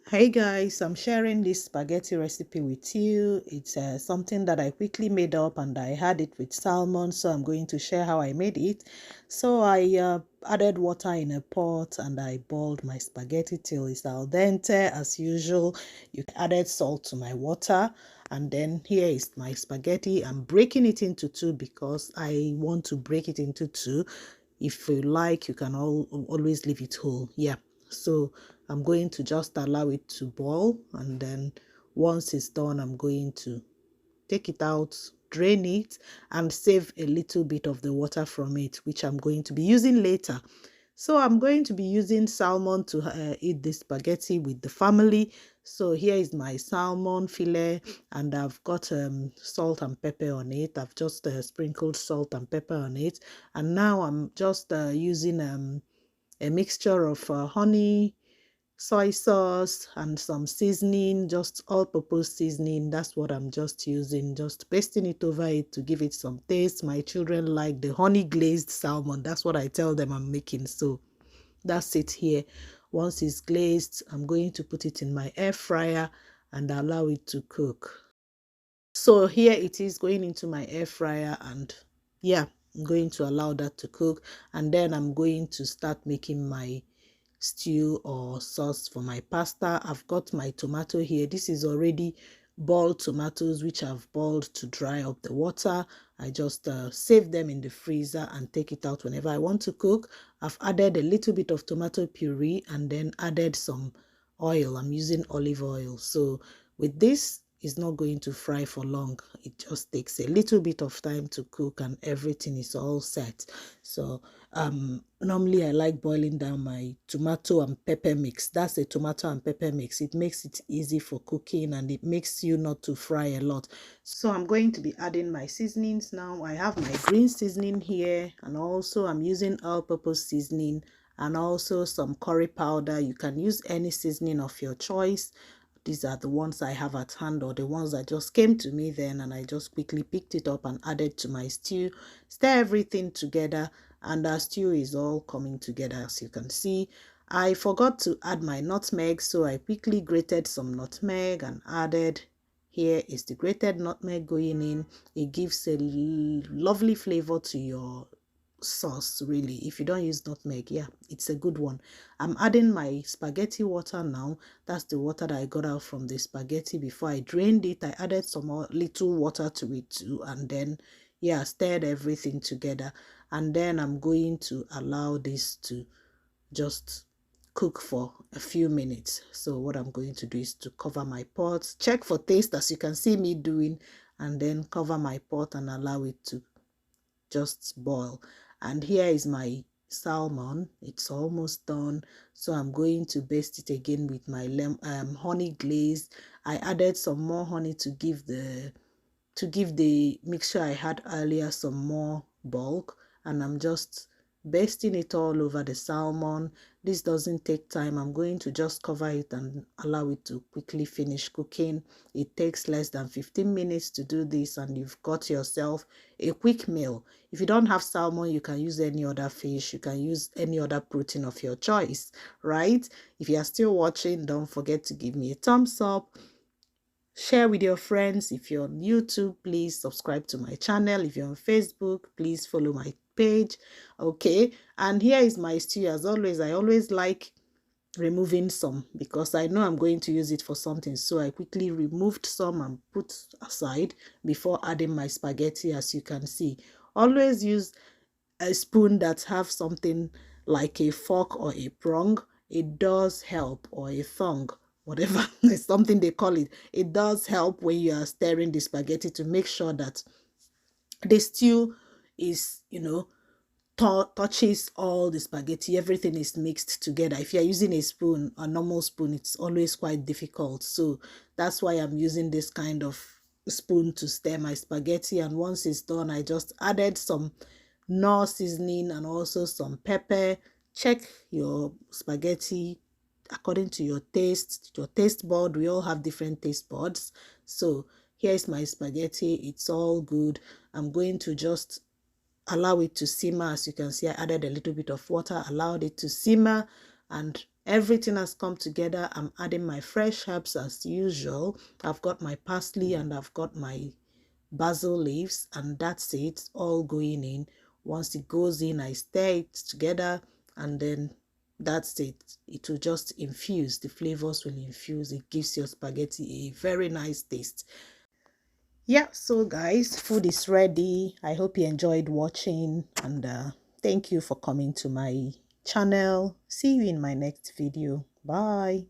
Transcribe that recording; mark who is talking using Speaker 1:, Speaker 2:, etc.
Speaker 1: Hey guys, I'm sharing this spaghetti recipe with you. It's something that I quickly made up and I had it with salmon, so I'm going to share how I made it. So I added water in a pot and I boiled my spaghetti till it's al dente as usual. You added salt to my water, and then here is my spaghetti. I'm breaking it into two because I want to break it into two. If you like, you can always leave it whole. Yeah. So I'm going to just allow it to boil, and then once it's done, I'm going to take it out, drain it, and save a little bit of the water from it, which I'm going to be using later. So I'm going to be using salmon to eat this spaghetti with the family. So here is my salmon fillet, and I've got salt and pepper on it. I've just sprinkled salt and pepper on it, and now I'm just using a mixture of honey, soy sauce, and some seasoning, just all-purpose seasoning. That's what I'm just using, just pasting it over it to give it some taste. My children like the honey glazed salmon. That's what I tell them I'm making. So that's it here. Once it's glazed, I'm going to put it in my air fryer and allow it to cook. So here it is going into my air fryer, and yeah, I'm going to allow that to cook, and then I'm going to start making my stew or sauce for my pasta. I've got my tomato here. This is already boiled tomatoes which I've boiled to dry up the water. I just save them in the freezer and take it out whenever I want to cook. I've added a little bit of tomato puree and then added some oil. I'm using olive oil. So with this, it's not going to fry for long. It just takes a little bit of time to cook and everything is all set. So normally I like boiling down my tomato and pepper mix. That's a tomato and pepper mix. It makes it easy for cooking and it makes you not to fry a lot. So I'm going to be adding my seasonings now. I have my green seasoning here, and also I'm using all-purpose seasoning and also some curry powder. You can use any seasoning of your choice. These are the ones I have at hand, or the ones that just came to me then, and I just quickly picked it up and added to my stew. Stir everything together, and our stew is all coming together as you can see. I forgot to add my nutmeg, so I quickly grated some nutmeg and added. Here is the grated nutmeg going in. It gives a lovely flavor to your sauce, really. If you don't use nutmeg, yeah, it's a good one. I'm adding my spaghetti water now. That's the water that I got out from the spaghetti before I drained it. I added some more little water to it too, and then yeah, stirred everything together, and then I'm going to allow this to just cook for a few minutes. So what I'm going to do is to cover my pot, check for taste as you can see me doing, and then cover my pot and allow it to just boil. And here is my salmon. It's almost done, so I'm going to baste it again with my honey glaze. I added some more honey to give the mixture I had earlier some more bulk, and I'm just basting it all over the salmon. This doesn't take time. I'm going to just cover it and allow it to quickly finish cooking. It takes less than 15 minutes to do this, and you've got yourself a quick meal. If you don't have salmon, you can use any other fish. You can use any other protein of your choice, right? If you are still watching, don't forget to give me a thumbs up. Share with your friends. If you're on YouTube, please subscribe to my channel. If you're on Facebook, please follow my page. Okay, and here is my stew. As always, I always like removing some because I know I'm going to use it for something. So I quickly removed some and put aside before adding my spaghetti. As you can see, always use a spoon that have something like a fork or a prong. It does help, or a thong, whatever is something they call it. It does help when you are stirring the spaghetti to make sure that the stew is, touches all the spaghetti. Everything is mixed together. If you're using a spoon, a normal spoon, it's always quite difficult. So that's why I'm using this kind of spoon to stir my spaghetti. And once it's done, I just added some Knorr seasoning and also some pepper. Check your spaghetti according to your taste bud. We all have different taste buds. So here's my spaghetti. It's all good. I'm going to just allow it to simmer. As you can see, I added a little bit of water, allowed it to simmer, and Everything has come together. I'm adding my fresh herbs as usual. I've got my parsley and I've got my basil leaves, and that's it, all going in. Once it goes in, I stir it together, and then that's it. It will just infuse, the flavors will infuse. It gives your spaghetti a very nice taste. Yeah, so guys, food is ready. I hope you enjoyed watching, and thank you for coming to my channel. See you in my next video. Bye.